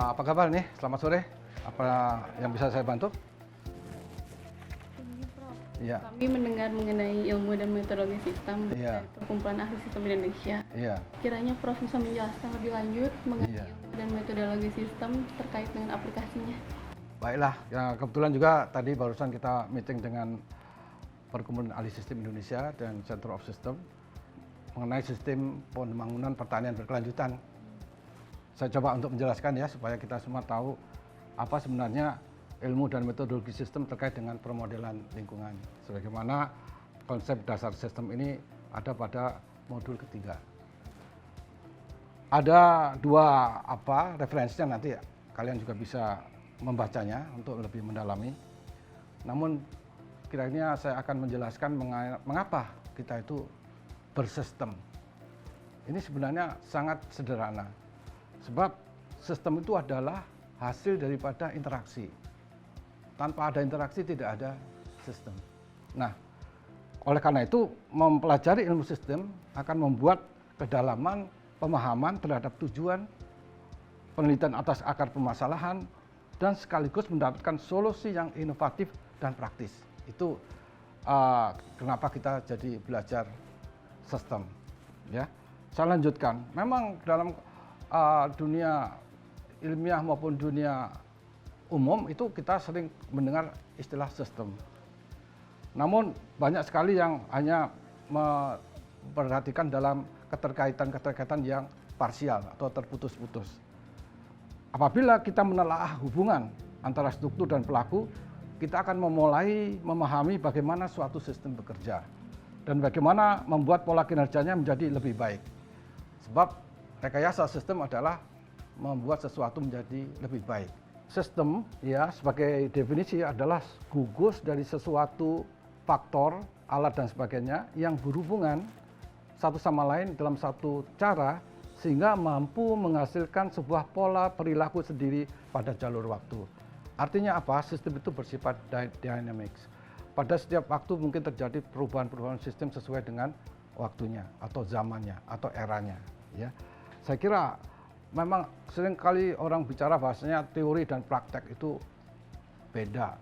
Apa kabar nih? Selamat sore. Apa yang bisa saya bantu? Ini, Prof. Iya. Kami mendengar mengenai ilmu dan metodologi sistem Iya. dari Perkumpulan Ahli Sistem Indonesia. Iya. Kiranya Prof bisa menjelaskan lebih lanjut mengenai Iya. ilmu dan metodologi sistem terkait dengan aplikasinya. Baiklah, ya, kebetulan juga tadi barusan kita meeting dengan Perkumpulan Ahli Sistem Indonesia dan Center of System mengenai sistem pembangunan pertanian berkelanjutan. Saya coba untuk menjelaskan ya supaya kita semua tahu apa sebenarnya ilmu dan metodologi sistem terkait dengan permodelan lingkungan. Sebagaimana konsep dasar sistem ini ada pada modul ketiga. Ada dua referensinya, nanti kalian juga bisa membacanya untuk lebih mendalami. Namun kiranya saya akan menjelaskan mengapa kita itu bersistem. Ini sebenarnya sangat sederhana. Sebab sistem itu adalah hasil daripada interaksi. Tanpa ada interaksi tidak ada sistem. Nah, oleh karena itu mempelajari ilmu sistem akan membuat kedalaman pemahaman terhadap tujuan, penelitian atas akar permasalahan, dan sekaligus mendapatkan solusi yang inovatif dan praktis. Itu kenapa kita jadi belajar sistem. Ya, saya lanjutkan. Memang dalam dunia ilmiah maupun dunia umum itu kita sering mendengar istilah sistem. Namun banyak sekali yang hanya memperhatikan dalam keterkaitan yang parsial atau terputus-putus. Apabila kita menelaah hubungan antara struktur dan pelaku, kita akan memulai memahami bagaimana suatu sistem bekerja dan bagaimana membuat pola kinerjanya menjadi lebih baik. Sebab rekayasa sistem adalah membuat sesuatu menjadi lebih baik. Sistem ya sebagai definisi adalah gugus dari sesuatu faktor, alat dan sebagainya yang berhubungan satu sama lain dalam satu cara sehingga mampu menghasilkan sebuah pola perilaku sendiri pada jalur waktu. Artinya apa? Sistem itu bersifat dynamics. Pada setiap waktu mungkin terjadi perubahan-perubahan sistem sesuai dengan waktunya atau zamannya atau eranya ya. Saya kira memang seringkali orang bicara bahasanya teori dan praktek itu beda.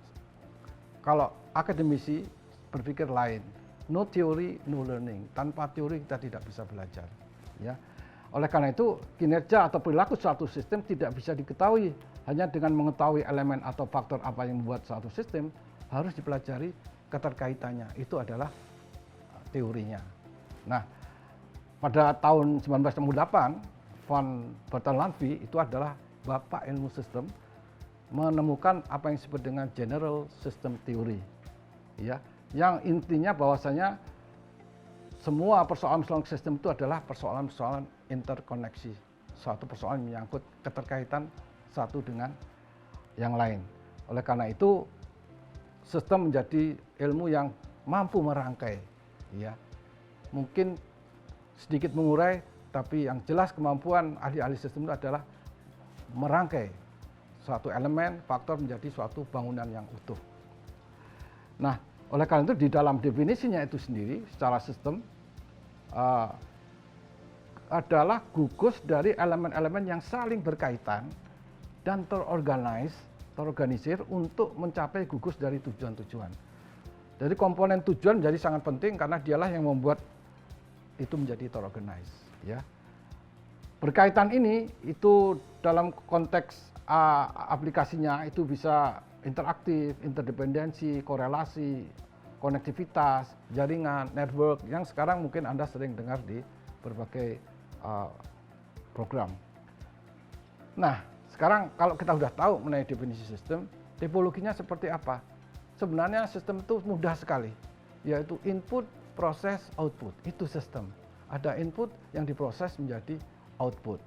Kalau akademisi berpikir lain, no theory, no learning. Tanpa teori kita tidak bisa belajar. Ya. Oleh karena itu, kinerja atau perilaku suatu sistem tidak bisa diketahui hanya dengan mengetahui elemen atau faktor apa yang membuat suatu sistem, harus dipelajari keterkaitannya. Itu adalah teorinya. Nah, pada tahun 1968, Von Bertalanffy itu adalah bapak ilmu sistem menemukan apa yang disebut dengan General System Theory. Ya, yang intinya bahwasanya semua persoalan-persoalan sistem itu adalah persoalan-persoalan interkoneksi. Suatu persoalan menyangkut keterkaitan satu dengan yang lain. Oleh karena itu, sistem menjadi ilmu yang mampu merangkai. Ya, mungkin sedikit mengurai, tapi yang jelas kemampuan ahli-ahli sistem itu adalah merangkai suatu elemen, faktor menjadi suatu bangunan yang utuh. Nah, oleh karena itu di dalam definisinya itu sendiri secara sistem adalah gugus dari elemen-elemen yang saling berkaitan dan terorganisir untuk mencapai gugus dari tujuan-tujuan. Jadi komponen tujuan menjadi sangat penting karena dialah yang membuat itu menjadi terorganize. Ya. Berkaitan ini itu dalam konteks aplikasinya itu bisa interaktif, interdependensi, korelasi, konektivitas, jaringan, network yang sekarang mungkin Anda sering dengar di berbagai program. Nah, sekarang kalau kita sudah tahu mengenai definisi sistem, tipologinya seperti apa? Sebenarnya sistem itu mudah sekali, yaitu input, proses, output. Itu sistem. Ada input yang diproses menjadi output.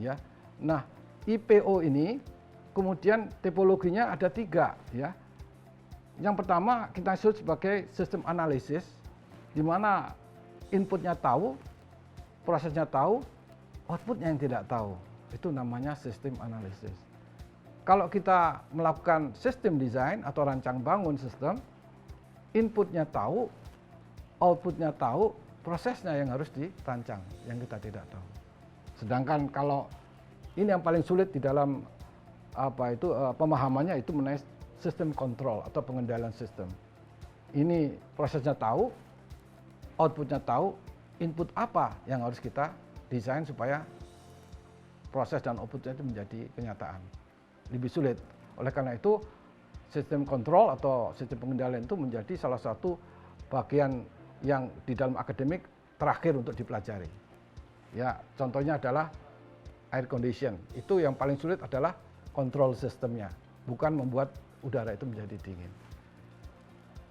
Ya. Nah, IPO ini kemudian tipologinya ada 3. Ya. Yang pertama kita sebut sebagai sistem analisis, di mana inputnya tahu, prosesnya tahu, outputnya yang tidak tahu. Itu namanya sistem analisis. Kalau kita melakukan sistem desain atau rancang bangun sistem, inputnya tahu, outputnya tahu, prosesnya yang harus dirancang, yang kita tidak tahu. Sedangkan kalau ini yang paling sulit di dalam pemahamannya itu mengenai sistem kontrol atau pengendalian sistem. Ini prosesnya tahu, outputnya tahu, input apa yang harus kita desain supaya proses dan outputnya itu menjadi kenyataan. Lebih sulit. Oleh karena itu, sistem kontrol atau sistem pengendalian itu menjadi salah satu bagian yang di dalam akademik terakhir untuk dipelajari. Ya, contohnya adalah air condition. Itu yang paling sulit adalah kontrol sistemnya, bukan membuat udara itu menjadi dingin.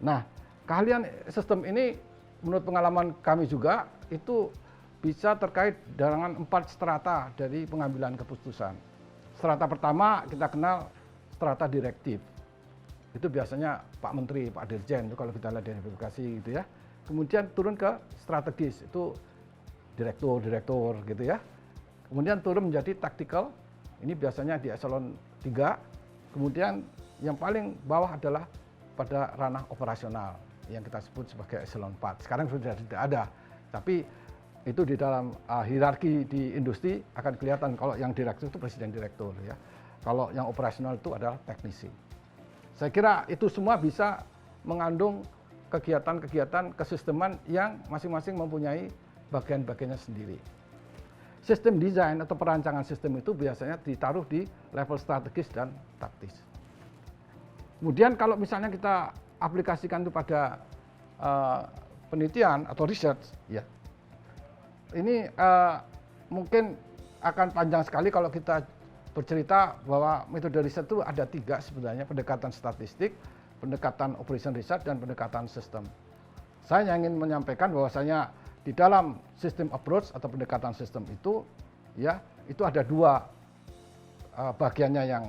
Nah, keahlian sistem ini menurut pengalaman kami juga itu bisa terkait dengan 4 strata dari pengambilan keputusan. Strata pertama kita kenal strata direktif. Itu biasanya Pak Menteri, Pak Dirjen itu kalau kita lihat dari birokrasi gitu ya. Kemudian turun ke strategis, itu direktur gitu ya. Kemudian turun menjadi taktikal, ini biasanya di eselon 3. Kemudian yang paling bawah adalah pada ranah operasional yang kita sebut sebagai eselon 4. Sekarang sudah tidak ada, tapi itu di dalam hierarki di industri akan kelihatan kalau yang direktur itu presiden direktur ya. Kalau yang operasional itu adalah teknisi. Saya kira itu semua bisa mengandung kegiatan-kegiatan kesisteman yang masing-masing mempunyai bagian-bagiannya sendiri. Sistem desain atau perancangan sistem itu biasanya ditaruh di level strategis dan taktis. Kemudian kalau misalnya kita aplikasikan itu pada penelitian atau research, ya ini mungkin akan panjang sekali kalau kita bercerita bahwa metode riset itu ada 3 sebenarnya, pendekatan statistik, pendekatan operation research, dan pendekatan sistem. Saya ingin menyampaikan bahwasanya di dalam sistem approach atau pendekatan sistem itu, ya itu ada 2 bagiannya yang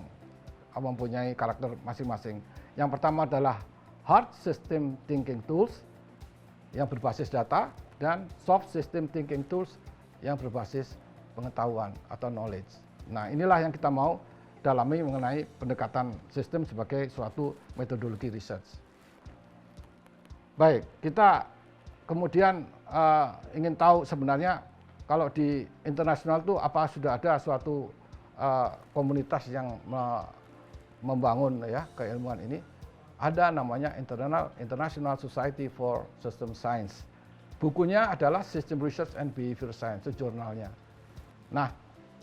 mempunyai karakter masing-masing. Yang pertama adalah hard system thinking tools yang berbasis data, dan soft system thinking tools yang berbasis pengetahuan atau knowledge. Nah, inilah yang kita mau dalami mengenai pendekatan sistem sebagai suatu metodologi research. Baik, kita kemudian ingin tahu sebenarnya kalau di internasional itu apa sudah ada suatu komunitas yang membangun ya keilmuan ini. Ada namanya International Society for System Science. Bukunya adalah System Research and Behavior Science, itu jurnalnya. Nah,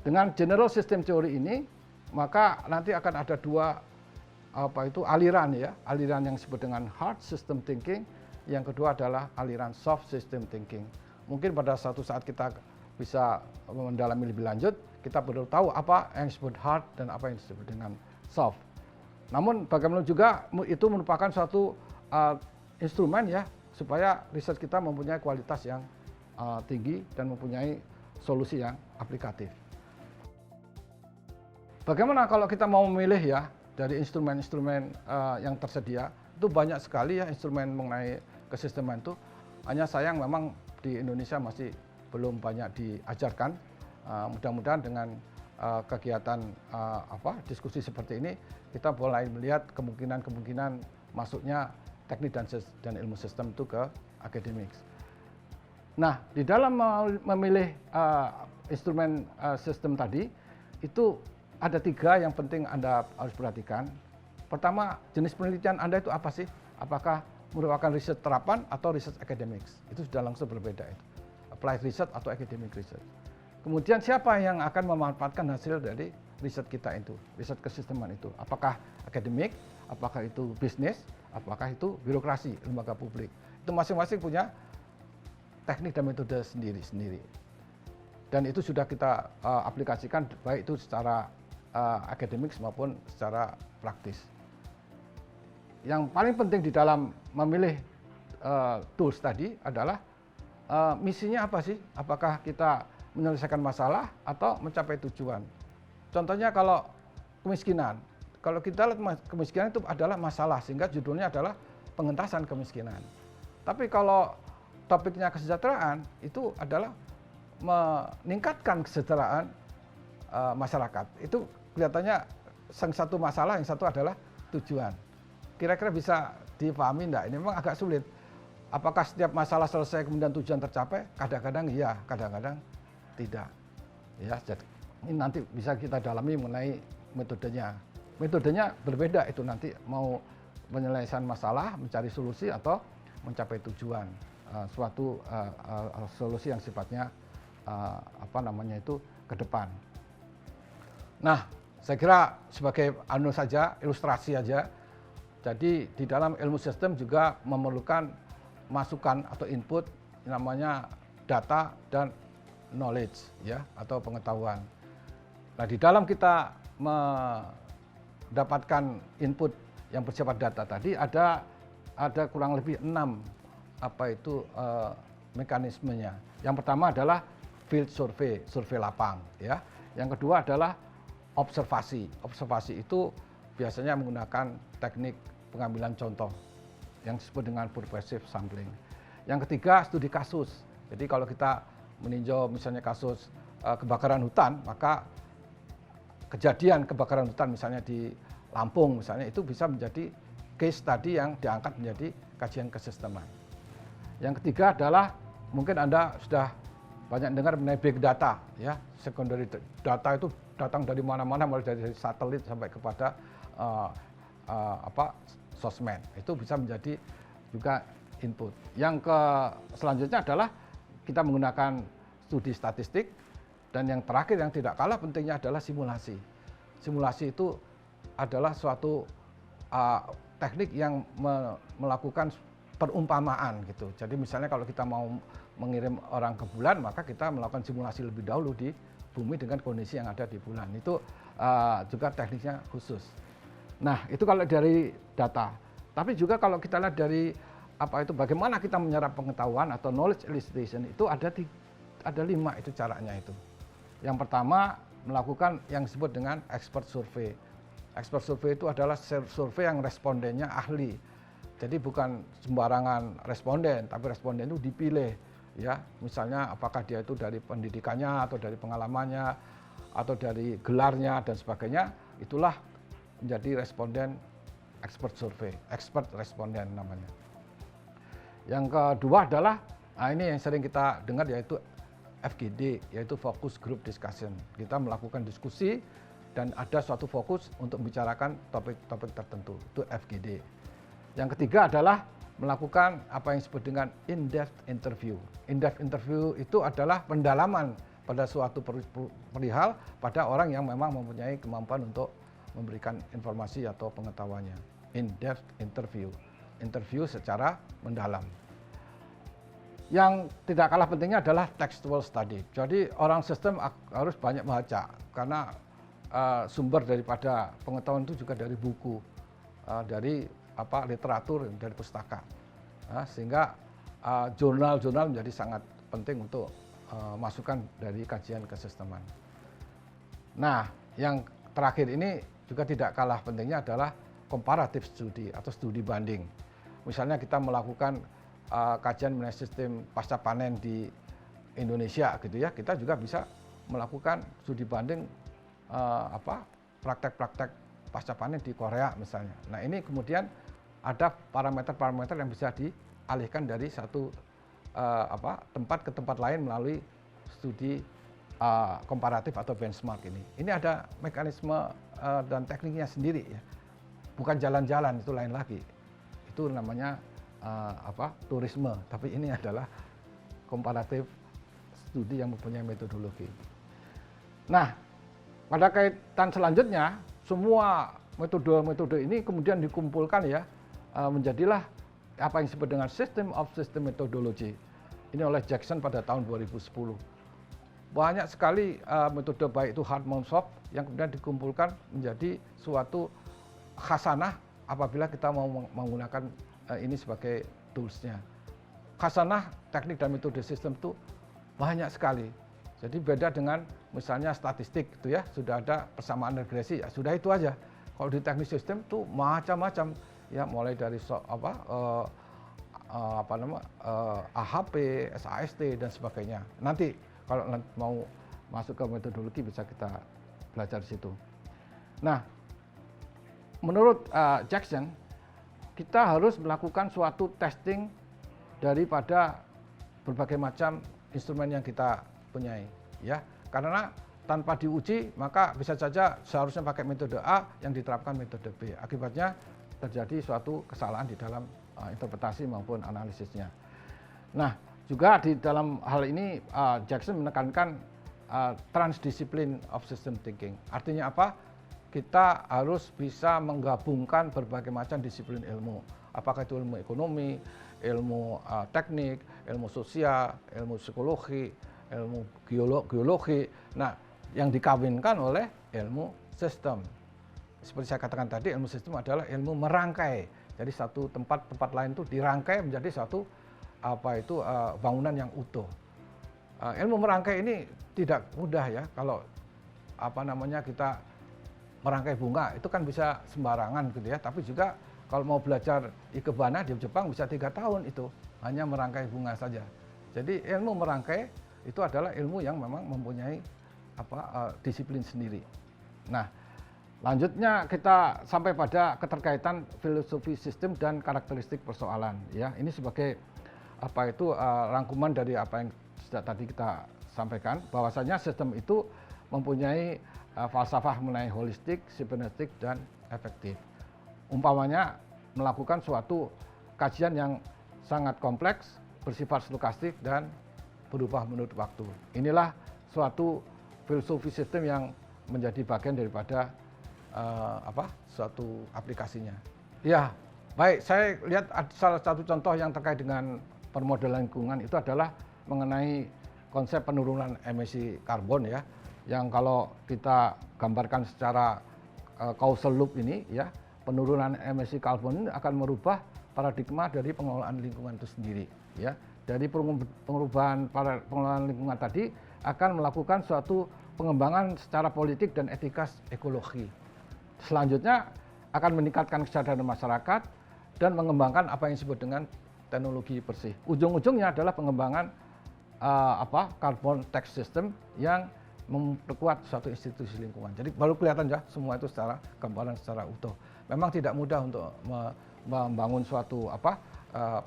dengan General System Theory ini, maka nanti akan ada 2 aliran ya, aliran yang disebut dengan hard system thinking, yang kedua adalah aliran soft system thinking. Mungkin pada suatu saat kita bisa mendalami lebih lanjut, kita perlu tahu apa yang disebut hard dan apa yang disebut dengan soft. Namun bagaimana juga itu merupakan suatu instrumen ya, supaya riset kita mempunyai kualitas yang tinggi dan mempunyai solusi yang aplikatif. Bagaimana kalau kita mau memilih ya dari instrumen-instrumen yang tersedia, itu banyak sekali ya instrumen mengenai kesisteman itu. Hanya sayang memang di Indonesia masih belum banyak diajarkan. Mudah-mudahan dengan kegiatan diskusi seperti ini, kita mulai melihat kemungkinan masuknya teknik dan ilmu sistem itu ke akademik. Nah, di dalam memilih instrumen sistem tadi, itu ada 3 yang penting Anda harus perhatikan. Pertama, jenis penelitian Anda itu apa sih? Apakah merupakan riset terapan atau riset akademik? Itu sudah langsung berbeda itu. Applied research atau academic research. Kemudian siapa yang akan memanfaatkan hasil dari riset kita itu, riset kesisteman itu? Apakah akademik, apakah itu bisnis, apakah itu birokrasi, lembaga publik? Itu masing-masing punya teknik dan metode sendiri-sendiri. Dan itu sudah kita aplikasikan baik itu secara akademik maupun secara praktis. Yang paling penting di dalam memilih tools tadi adalah misinya apa sih? Apakah kita menyelesaikan masalah atau mencapai tujuan? Contohnya kalau kemiskinan. Kalau kita lihat kemiskinan itu adalah masalah, sehingga judulnya adalah pengentasan kemiskinan. Tapi kalau topiknya kesejahteraan, itu adalah meningkatkan kesejahteraan masyarakat. Itu kelihatannya yang satu masalah, yang satu adalah tujuan. Kira-kira bisa dipahami enggak? Ini memang agak sulit. Apakah setiap masalah selesai kemudian tujuan tercapai? Kadang-kadang iya, kadang-kadang tidak. Ya, jadi ini nanti bisa kita dalami mengenai metodenya. Metodenya berbeda itu nanti mau penyelesaian masalah, mencari solusi atau mencapai tujuan, suatu solusi yang sifatnya ke depan. Nah, saya kira sebagai ilustrasi aja. Jadi di dalam ilmu sistem juga memerlukan masukan atau input namanya data dan knowledge ya atau pengetahuan. Nah, di dalam kita mendapatkan input yang bersifat data tadi ada kurang lebih 6 mekanismenya. Yang pertama adalah field survey, survei lapang ya. Yang kedua adalah observasi. Observasi itu biasanya menggunakan teknik pengambilan contoh yang disebut dengan pervasive sampling. Yang ketiga studi kasus. Jadi kalau kita meninjau misalnya kasus kebakaran hutan, maka kejadian kebakaran hutan misalnya di Lampung misalnya itu bisa menjadi case study yang diangkat menjadi kajian kesisteman. Yang ketiga adalah mungkin Anda sudah banyak dengar mengenai big data ya. Secondary data itu datang dari mana-mana, mulai dari satelit sampai kepada sosmed. Itu bisa menjadi juga input. Yang selanjutnya adalah kita menggunakan studi statistik, dan yang terakhir yang tidak kalah pentingnya adalah simulasi. Simulasi itu adalah suatu teknik yang melakukan perumpamaan gitu. Jadi misalnya kalau kita mau mengirim orang ke bulan, maka kita melakukan simulasi lebih dahulu di bumi dengan kondisi yang ada di bulan. Itu juga tekniknya khusus. Nah, itu kalau dari data. Tapi juga kalau kita lihat dari bagaimana kita menyerap pengetahuan atau knowledge elicitation, itu ada 5 itu caranya itu. Yang pertama melakukan yang disebut dengan expert survey. Expert survey itu adalah survei yang respondennya ahli. Jadi bukan sembarangan responden, tapi responden itu dipilih ya. Misalnya apakah dia itu dari pendidikannya atau dari pengalamannya atau dari gelarnya dan sebagainya, itulah menjadi responden expert survey, expert responden namanya. Yang kedua adalah ini yang sering kita dengar yaitu FGD, yaitu Focus Group Discussion. Kita melakukan diskusi dan ada suatu fokus untuk membicarakan topik-topik tertentu, itu FGD. Yang ketiga adalah melakukan apa yang disebut dengan in-depth interview. In-depth interview itu adalah pendalaman pada suatu perihal pada orang yang memang mempunyai kemampuan untuk memberikan informasi atau pengetahuannya. In-depth interview, interview secara mendalam. Yang tidak kalah pentingnya adalah textual study. Jadi orang sistem harus banyak membaca karena sumber daripada pengetahuan itu juga dari buku, dari literatur, dari pustaka. Sehingga jurnal-jurnal menjadi sangat penting untuk masukan dari kajian kesisteman. Nah, yang terakhir ini juga tidak kalah pentingnya adalah comparative study atau studi banding. Misalnya kita melakukan kajian mengenai sistem pasca panen di Indonesia gitu ya, kita juga bisa melakukan studi banding praktek-praktek pasca panen di Korea misalnya. Nah, ini kemudian ada parameter-parameter yang bisa dialihkan dari satu tempat ke tempat lain melalui studi komparatif atau benchmark ini. Ini ada mekanisme dan tekniknya sendiri ya. Bukan jalan-jalan, itu lain lagi. Itu namanya turisme, tapi ini adalah komparatif studi yang mempunyai metodologi. Nah, pada kaitan selanjutnya, semua metode-metode ini kemudian dikumpulkan ya, menjadilah apa yang disebut dengan System of System Methodology. Ini oleh Jackson pada tahun 2010. Banyak sekali metode baik itu hard maupun soft yang kemudian dikumpulkan menjadi suatu khasanah apabila kita mau menggunakan ini sebagai toolsnya. Khasanah teknik dan metode sistem itu banyak sekali. Jadi beda dengan misalnya statistik itu ya, sudah ada persamaan regresi, ya sudah itu aja. Kalau di teknik sistem tuh macam-macam ya, mulai dari AHP, SAST dan sebagainya. Nanti kalau mau masuk ke metodologi bisa kita belajar di situ. Nah, menurut Jackson, kita harus melakukan suatu testing daripada berbagai macam instrumen yang kita punyai, ya. Karena tanpa diuji, maka bisa saja seharusnya pakai metode A yang diterapkan metode B. Akibatnya terjadi suatu kesalahan di dalam interpretasi maupun analisisnya. Nah, juga di dalam hal ini Jackson menekankan transdisiplin of system thinking. Artinya apa? Kita harus bisa menggabungkan berbagai macam disiplin ilmu. Apakah itu ilmu ekonomi, ilmu teknik, ilmu sosial, ilmu psikologi, ilmu geologi. Nah, yang dikawinkan oleh ilmu sistem. Seperti saya katakan tadi, ilmu sistem adalah ilmu merangkai. Jadi satu tempat lain itu dirangkai menjadi satu bangunan yang utuh. Ilmu merangkai ini tidak mudah ya. Kalau kita merangkai bunga itu kan bisa sembarangan gitu ya. Tapi juga kalau mau belajar ikebana di Jepang bisa 3 tahun itu hanya merangkai bunga saja. Jadi ilmu merangkai itu adalah ilmu yang memang mempunyai disiplin sendiri. Nah, lanjutnya kita sampai pada keterkaitan filosofi sistem dan karakteristik persoalan. Ya, ini sebagai rangkuman dari apa yang sudah tadi kita sampaikan, bahwasanya sistem itu mempunyai falsafah mengenai holistik, sibernetik, dan efektif. Umpamanya melakukan suatu kajian yang sangat kompleks, bersifat stokastik dan berubah menurut waktu. Inilah suatu filosofi sistem yang menjadi bagian daripada suatu aplikasinya. Ya, baik. Saya lihat salah satu contoh yang terkait dengan permodelan lingkungan itu adalah mengenai konsep penurunan emisi karbon ya, yang kalau kita gambarkan secara causal loop ini ya, penurunan emisi karbon ini akan merubah paradigma dari pengelolaan lingkungan itu sendiri ya. Dari perubahan pengelolaan lingkungan tadi akan melakukan suatu pengembangan secara politik dan etika ekologi. Selanjutnya akan meningkatkan kesadaran masyarakat dan mengembangkan apa yang disebut dengan teknologi bersih. Ujung-ujungnya adalah pengembangan carbon tax system yang memperkuat suatu institusi lingkungan. Jadi baru kelihatan ya semua itu secara gambaran, secara utuh. Memang tidak mudah untuk membangun suatu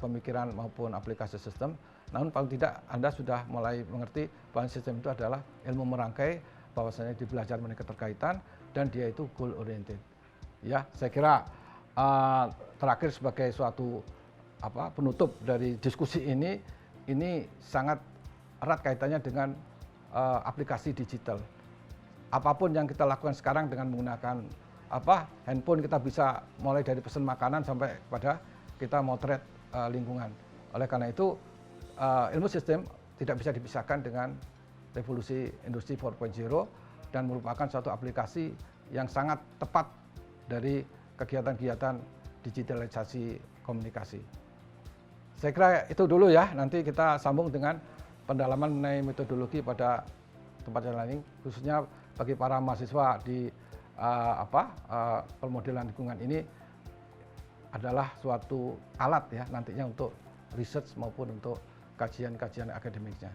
pemikiran maupun aplikasi sistem. Namun paling tidak Anda sudah mulai mengerti bahwa sistem itu adalah ilmu merangkai, bahwasanya belajar mengenai keterkaitan dan dia itu goal oriented. Ya, saya kira terakhir sebagai suatu penutup dari diskusi ini sangat erat kaitannya dengan aplikasi digital. Apapun yang kita lakukan sekarang dengan menggunakan handphone, kita bisa mulai dari pesan makanan sampai pada kita motret lingkungan. Oleh karena itu ilmu sistem tidak bisa dipisahkan dengan revolusi industri 4.0 dan merupakan suatu aplikasi yang sangat tepat dari kegiatan-kegiatan digitalisasi komunikasi. Saya kira itu dulu ya, nanti kita sambung dengan pendalaman mengenai metodologi pada tempat yang lain, khususnya bagi para mahasiswa di permodelan lingkungan ini adalah suatu alat ya nantinya untuk research maupun untuk kajian-kajian akademiknya.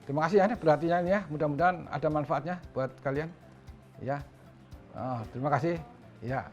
Terima kasih ya perhatiannya ya, mudah-mudahan ada manfaatnya buat kalian ya. Terima kasih ya.